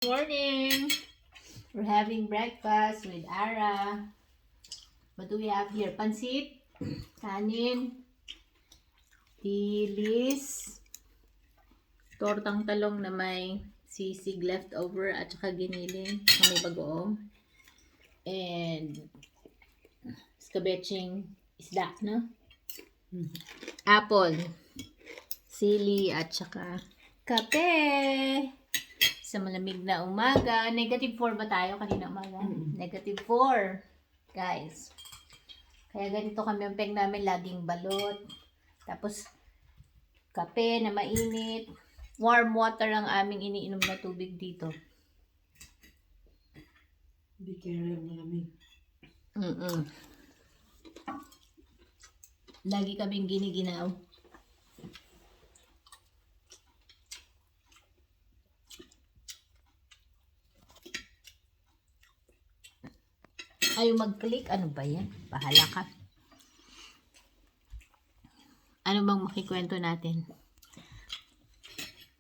Morning! We're having breakfast with Ara. What do we have here? Pansit, kanin, dilis, tortang talong na may sisig leftover at saka giniling na may bagoong. And skabeching isda, no? Apple, sili at saka kape. Sa malamig na umaga. -4 ba tayo kanina umaga? -4. Guys. Kaya ganito kami ang peng namin. Laging balot. Tapos, kape na mainit. Warm water ang aming iniinom na tubig dito. Hindi kaya lang malamig. Lagi kaming giniginaw. Ayaw mag-click. Ano ba yan? Bahala ka. Ano bang makikwento natin?